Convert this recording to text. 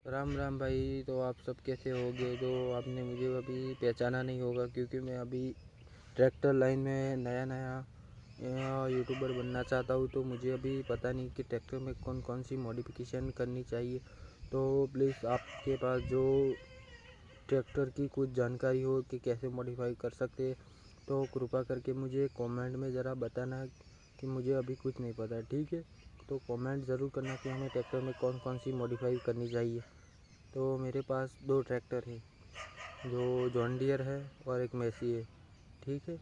राम राम भाई। तो आप सब कैसे होगे? तो आपने मुझे अभी पहचाना नहीं होगा क्योंकि मैं अभी ट्रैक्टर लाइन में नया नया यूट्यूबर बनना चाहता हूँ। तो मुझे अभी पता नहीं कि ट्रैक्टर में कौन कौन सी मॉडिफिकेशन करनी चाहिए। तो प्लीज़ आपके पास जो ट्रैक्टर की कुछ जानकारी हो कि कैसे मॉडिफाई कर सकते हैं तो कृपा करके मुझे कमेंट में ज़रा बताना कि मुझे अभी कुछ नहीं पता। ठीक है, तो कमेंट ज़रूर करना कि हमें ट्रैक्टर में कौन कौन सी मॉडिफाई करनी चाहिए। तो मेरे पास 2 ट्रैक्टर है, जो जॉन डियर है और एक मैसी है। ठीक है।